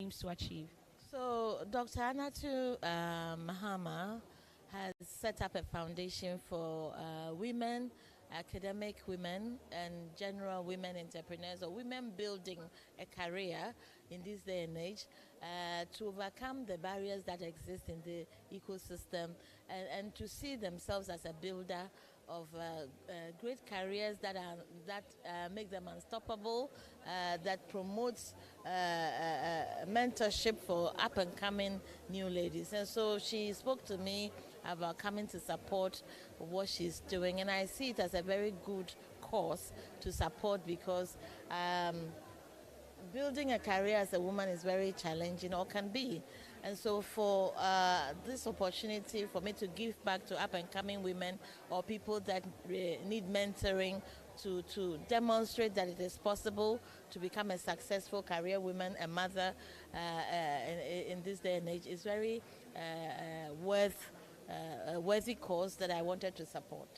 aims to achieve? So Dr. Anatu Mahama has set up a foundation for women, academic women, and general women entrepreneurs, or women building a career in this day and age, to overcome the barriers that exist in the ecosystem, and to see themselves as a builder of great careers that make them unstoppable, that promotes mentorship for up and coming new ladies. And so she spoke to me about coming to support what she's doing, and I see it as a very good cause to support, because building a career as a woman is very challenging, or can be. And so for this opportunity for me to give back to up and coming women, or people that need mentoring, to demonstrate that it is possible to become a successful career woman, a mother, in this day and age, is very a worthy cause that I wanted to support.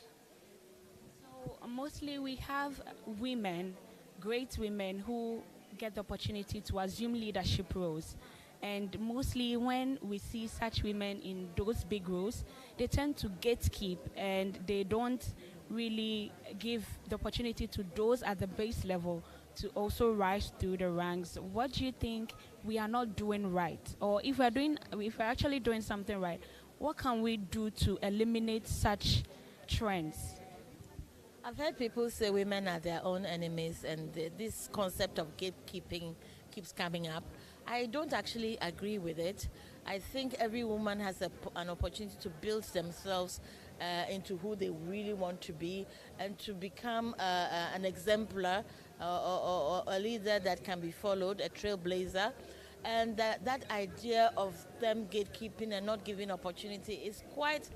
So mostly we have women, great women, who get the opportunity to assume leadership roles. And mostly when we see such women in those big roles, they tend to gatekeep, and they don't really give the opportunity to those at the base level to also rise through the ranks. What do you think we are not doing right? Or if we're actually doing something right, what can we do to eliminate such trends? I've heard people say women are their own enemies, and this concept of gatekeeping keeps coming up. I don't actually agree with it. I think every woman has an opportunity to build themselves into who they really want to be, and to become an exemplar, or a leader that can be followed, a trailblazer. And that idea of them gatekeeping and not giving opportunity is quite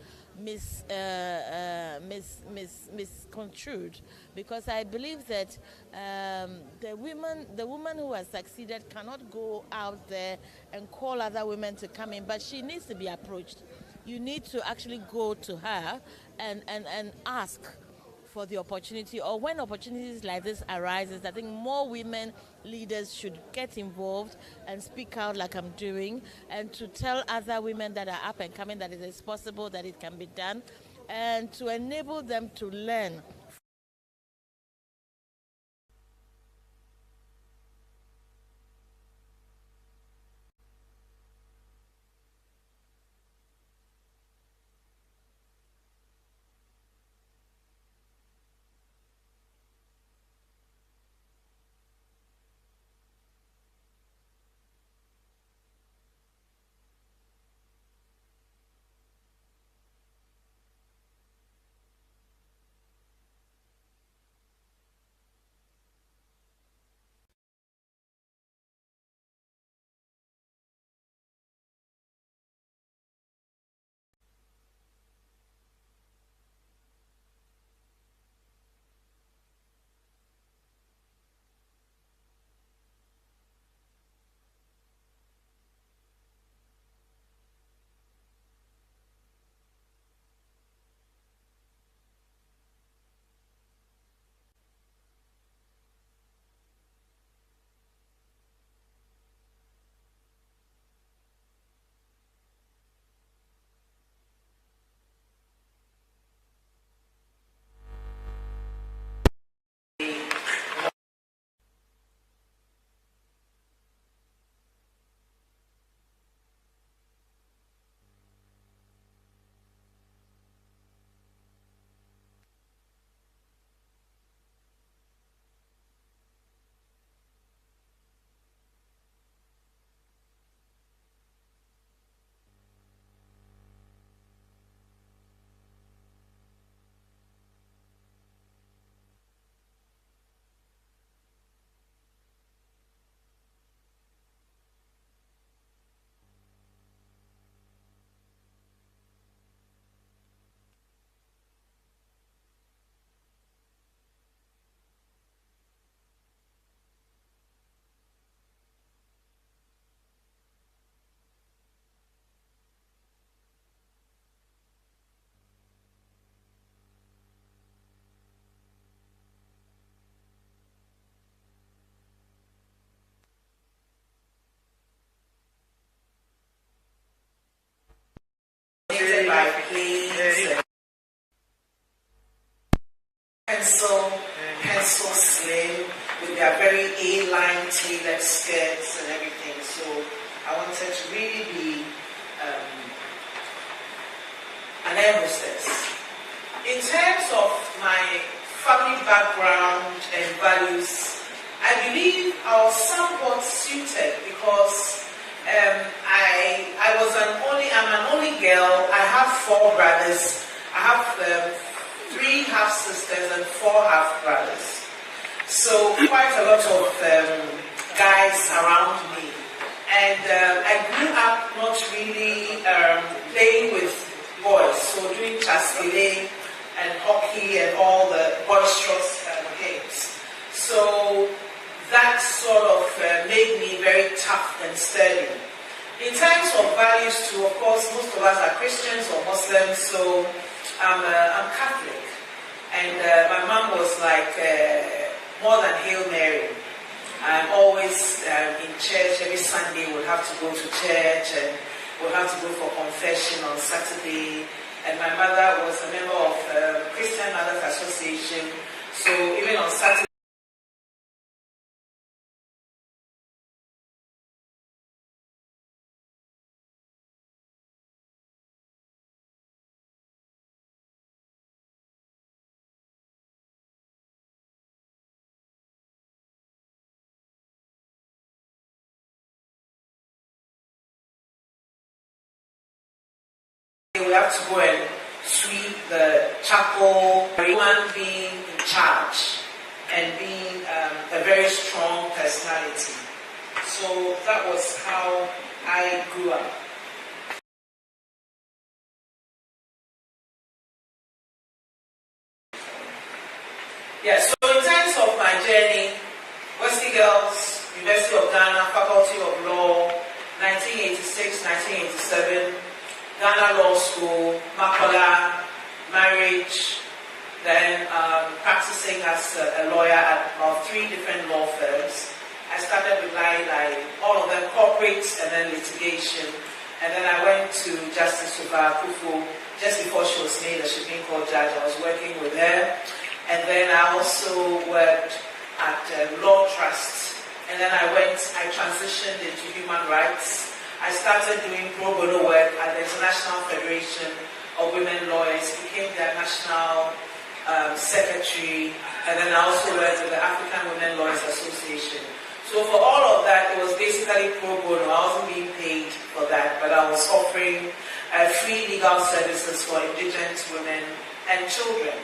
misconstrued, because I believe that the woman who has succeeded cannot go out there and call other women to come in, but she needs to be approached. You need to actually go to her and ask for the opportunity, or when opportunities like this arises, I think more women leaders should get involved and speak out like I'm doing, and to tell other women that are up and coming that it is possible, that it can be done, and to enable them to learn. planes, pencil slim, with their very A-line tailored skirts and everything. So I wanted to really be an air hostess. In terms of my family background and values, I believe I was somewhat suited because I'm an only girl. I have 4 brothers. I have 3 half sisters and 4 half brothers. So quite a lot of guys around me. And I grew up not really playing with boys, so doing chaskele and hockey and all the boisterous games. So that sort of made me very tough and sturdy. In terms of values too, of course, most of us are Christians or Muslims, so I'm Catholic. And my mom was like more than Hail Mary. I'm always in church. Every Sunday we'll have to go to church and we'll have to go for confession on Saturday. And my mother was a member of Christian Mothers Association. So even on Saturday, we have to go and sweep the chapel, everyone being in charge and being a very strong personality. So that was how I grew up. Yeah, so in terms of my journey, Wesley Girls, University of Ghana, Faculty of Law, 1986, 1987, Ghana Law School, Makola, marriage, then practicing as a lawyer at about 3 different law firms. I started with all of them corporate and then litigation. And then I went to Justice Suba Kufu just before she was made a Supreme Court judge. I was working with her. And then I also worked at Law Trust. And then I transitioned into human rights. I started doing pro bono work at the International Federation of Women Lawyers, became their national secretary, and then I also worked with the African Women Lawyers Association. So for all of that, it was basically pro bono. I wasn't being paid for that, but I was offering free legal services for indigent women and children.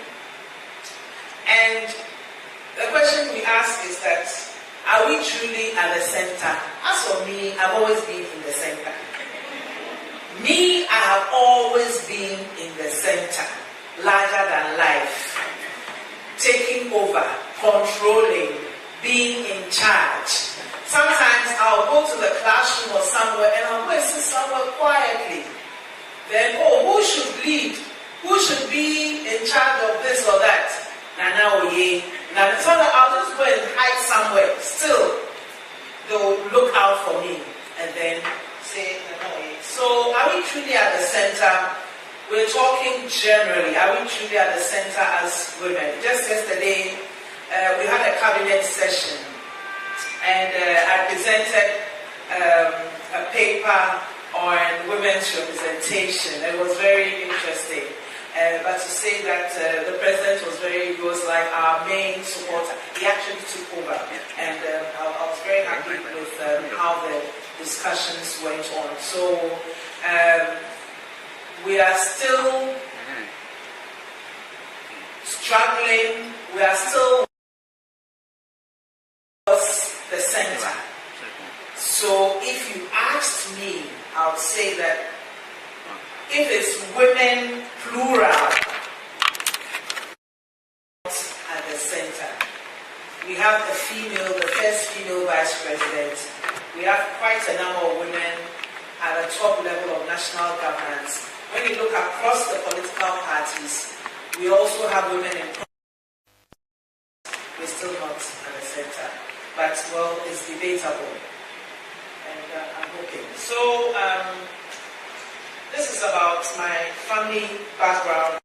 And the question we ask is that, are we truly at the center? As for me, I've always been in the center. Me, I have always been in the center, larger than life, taking over, controlling, being in charge. Sometimes I'll go to the classroom or somewhere and I'll go and sit somewhere quietly. Then, who should lead? Who should be in charge of this or that? Nana Oye. Now, I'll just go and hide somewhere. Still, they'll look out for me and then say, Nana Oye. So, are we truly at the center? We're talking generally. Are we truly at the center as women? Just yesterday, we had a cabinet session and I presented a paper on women's representation. It was very interesting. But to say that the president was like our main supporter, he actually took over. And I was very happy with how the discussions went on. So we are still struggling, we are still the center. So if you asked me, I would say that if it's women plural at the center, we have the first female vice president. We have quite a number of women at the top level of national governance. When you look across the political parties, we also have women in politics. We're still not at the center. But, well, it's debatable. And I'm hoping. So, this is about my family background.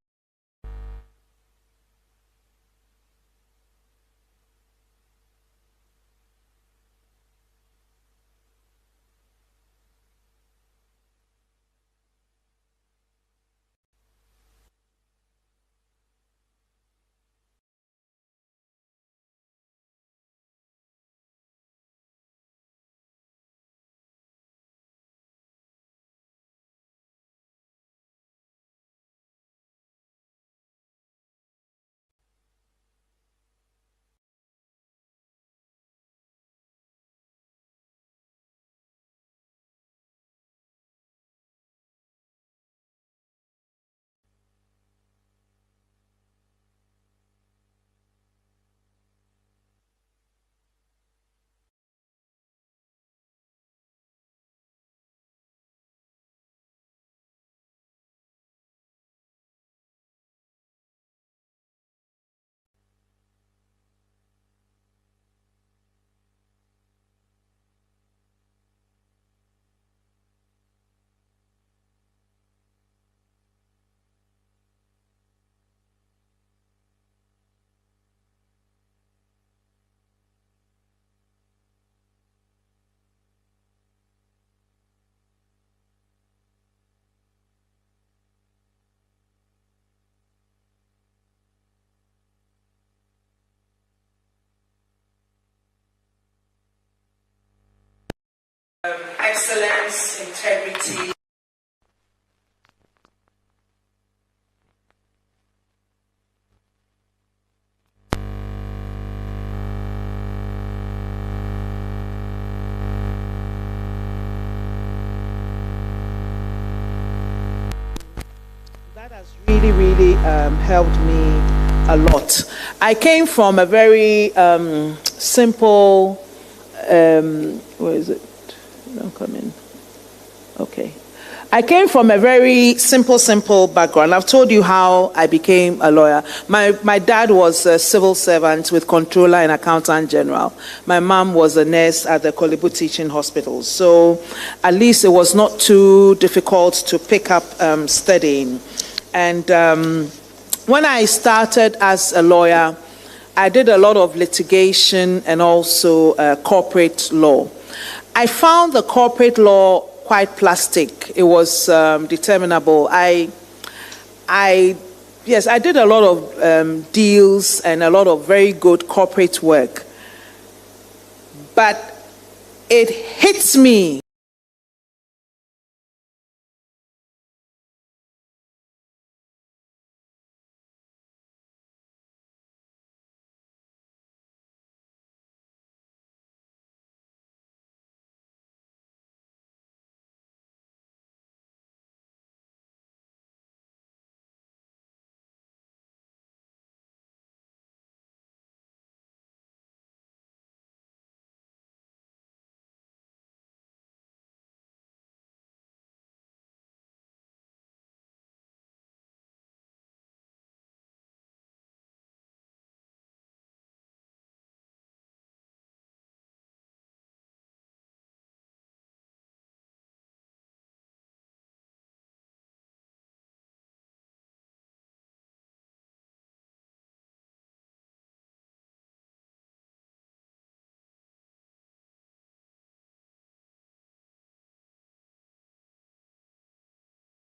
Excellence, integrity. That has really helped me a lot. I came from a very simple, where is it? Don't come in. Okay. I came from a very simple background. I've told you how I became a lawyer. My dad was a civil servant with controller and accountant general. My mom was a nurse at the Kolebu Teaching Hospital. So at least it was not too difficult to pick up studying. And when I started as a lawyer, I did a lot of litigation and also corporate law. I found the corporate law quite plastic. It was determinable. Yes, I did a lot of deals and a lot of very good corporate work. But it hits me